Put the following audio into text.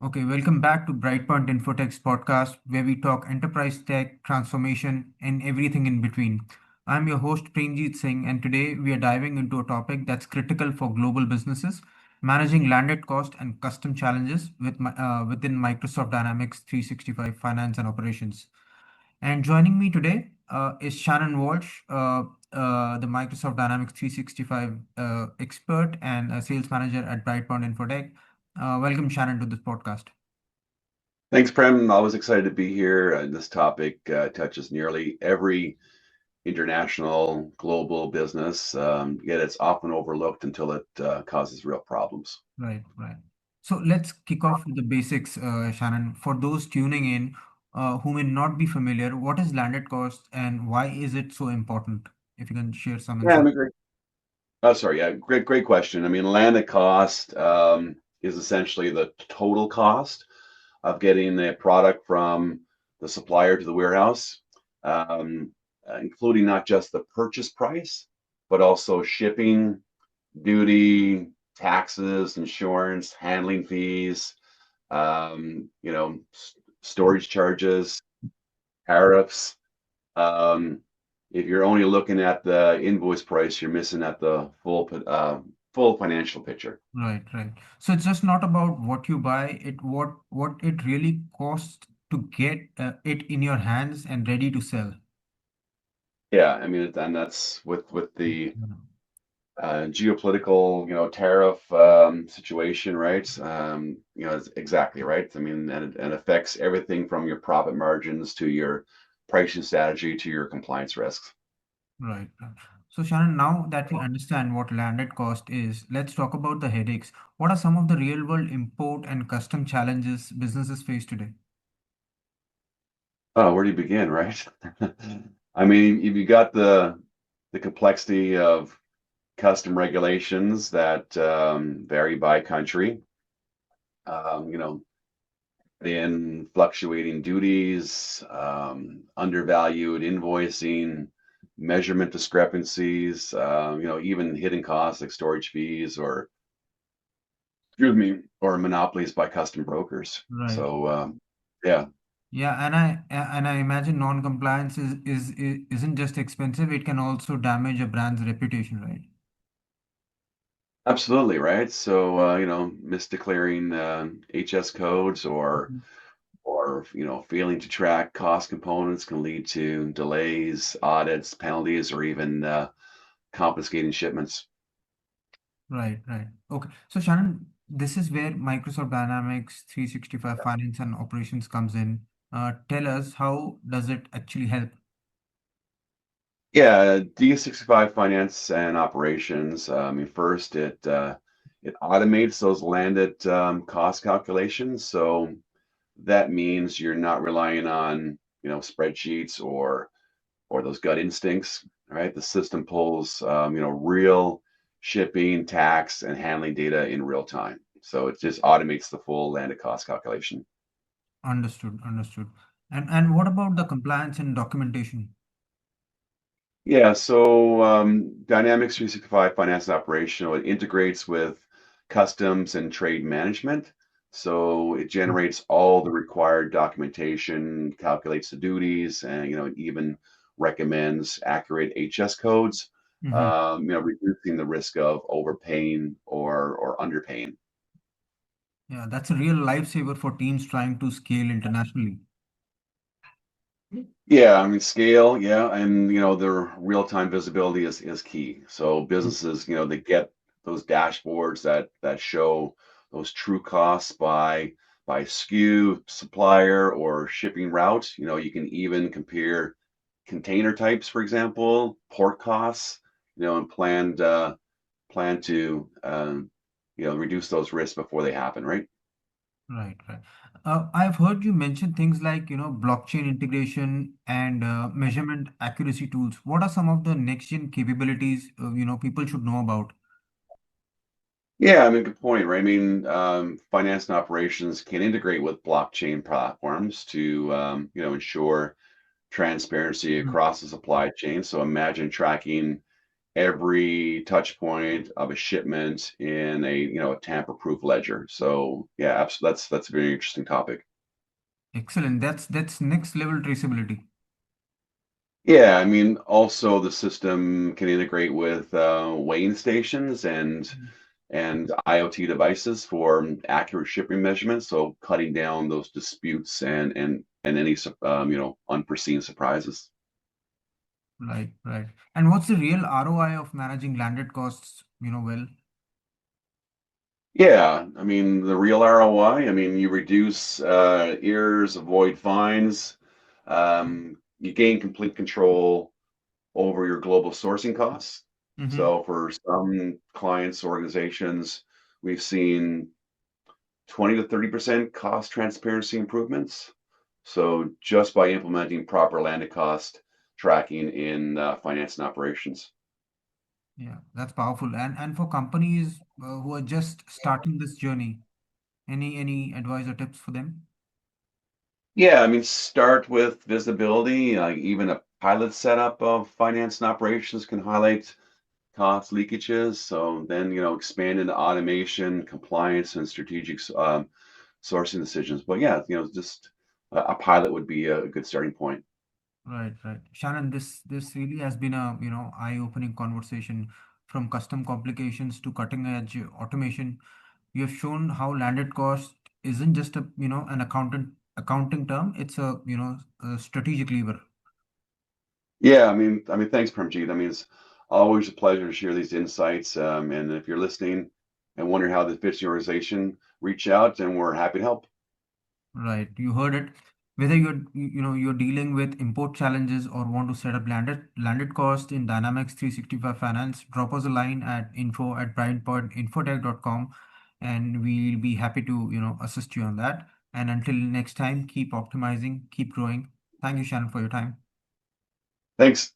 Okay, welcome back to Brightpoint Infotech's podcast, where we talk enterprise tech, transformation, and everything in between. I'm your host, Premjit Singh, and today we are diving into a topic that's critical for global businesses managing landed cost and custom challenges within Microsoft Dynamics 365 Finance and Operations. And joining me today is Shannon Walsh, the Microsoft Dynamics 365 expert and a sales manager at Brightpoint Infotech. Welcome, Shannon, to this podcast. Thanks, Prem. Always excited to be here. This topic touches nearly every international global business, yet it's often overlooked until it causes real problems. Right, right. So let's kick off with the basics, Shannon. For those tuning in who may not be familiar, what is landed cost and why is it so important? If you can share some Yeah, I insight. mean, great. Oh, sorry. Yeah, great question. I mean, landed cost is essentially the total cost of getting a product from the supplier to the warehouse, um, including not just the purchase price, but also shipping, duty, taxes, insurance, handling fees, storage charges, tariffs. Um, if you're only looking at the invoice price, you're missing at the full financial picture. Right, right. So it's just not about what you buy, what it really costs to get it in your hands and ready to sell. Yeah, I mean, and that's with the Mhm. geopolitical, tariff situation, right? It's exactly right. I mean, and it affects everything from your profit margins to your pricing strategy to your compliance risks. Right, right. So Shannon, now that we understand what landed cost is, let's talk about the headaches. What are some of the real world import and custom challenges businesses face today? Oh, where do you begin, right? I mean, if you got the complexity of custom regulations that vary by country, you know, in fluctuating duties, undervalued invoicing, measurement discrepancies, even hidden costs like storage fees or, excuse me, or monopolies by custom brokers. Right. So, yeah. Yeah, and I imagine non-compliance isn't just expensive, it can also damage a brand's reputation, right? Absolutely, right? So, misdeclaring HS codes Mhm. or failing to track cost components can lead to delays, audits, penalties, or even confiscating shipments. Right, right. Okay. So Shannon, this is where Microsoft Dynamics 365 Finance and Operations comes in. Tell us, how does it actually help? Yeah, D365 Finance and Operations. I mean, first it automates those landed cost calculations. So that means you're not relying on spreadsheets or those gut instincts, right? The system pulls, real shipping, tax, and handling data in real time. So it just automates the full landed cost calculation. Understood, understood. And what about the compliance and documentation? Yeah, so Dynamics 365 Finance and Operational, it integrates with customs and trade management. So it generates all the required documentation, calculates the duties, and it even recommends accurate HS codes, Mm-hmm. reducing the risk of overpaying or underpaying. Yeah, that's a real lifesaver for teams trying to scale internationally. Yeah, I mean scale, yeah, and the real-time visibility is key. So Mm. businesses, they get those dashboards that show those true costs by SKU, supplier, or shipping route. You can even compare container types, for example, port costs, and plan to reduce those risks before they happen, right? Right, right. I've heard you mention things like, blockchain integration and measurement accuracy tools. What are some of the next gen capabilities, people should know about? Yeah, I mean, good point, right? I mean, finance and operations can integrate with blockchain platforms to, ensure transparency Mm. across the supply chain. So imagine tracking every touch point of a shipment in a tamper-proof ledger. So yeah, absolutely, that's a very interesting topic. Excellent. That's next level traceability. Yeah, I mean, also the system can integrate with weighing stations and IoT devices for accurate shipping measurements, so cutting down those disputes and any unforeseen surprises. Right, right. And what's the real ROI of managing landed costs, well? Yeah, I mean the real ROI. I mean you reduce errors, avoid fines, you gain complete control over your global sourcing costs. Mm-hmm. So for some clients, organizations, we've seen 20 to 30% cost transparency improvements. So just by implementing proper landed cost tracking in finance and operations. Yeah, that's powerful. And for companies who are just starting this journey, any advice or tips for them? Yeah, I mean, start with visibility. Even a pilot setup of finance and operations can highlight cost leakages. So then, expand into automation, compliance, and strategic sourcing decisions. But yeah, just a pilot would be a good starting point. Right, right. Shannon, this really has been a, eye-opening conversation from custom complications to cutting-edge automation. You have shown how landed cost isn't just a, an accounting term. It's a, a strategic lever. Yeah, I mean, thanks, Premjit. I mean, it's always a pleasure to share these insights. And if you're listening and wondering how this fits your organization, reach out, and we're happy to help. Right, you heard it. Whether you're dealing with import challenges or want to set up landed cost in Dynamics 365 Finance, drop us a line at info@brightpointinfotech.com, and we'll be happy to, assist you on that. And until next time, keep optimizing, keep growing. Thank you, Shannon, for your time. Thanks.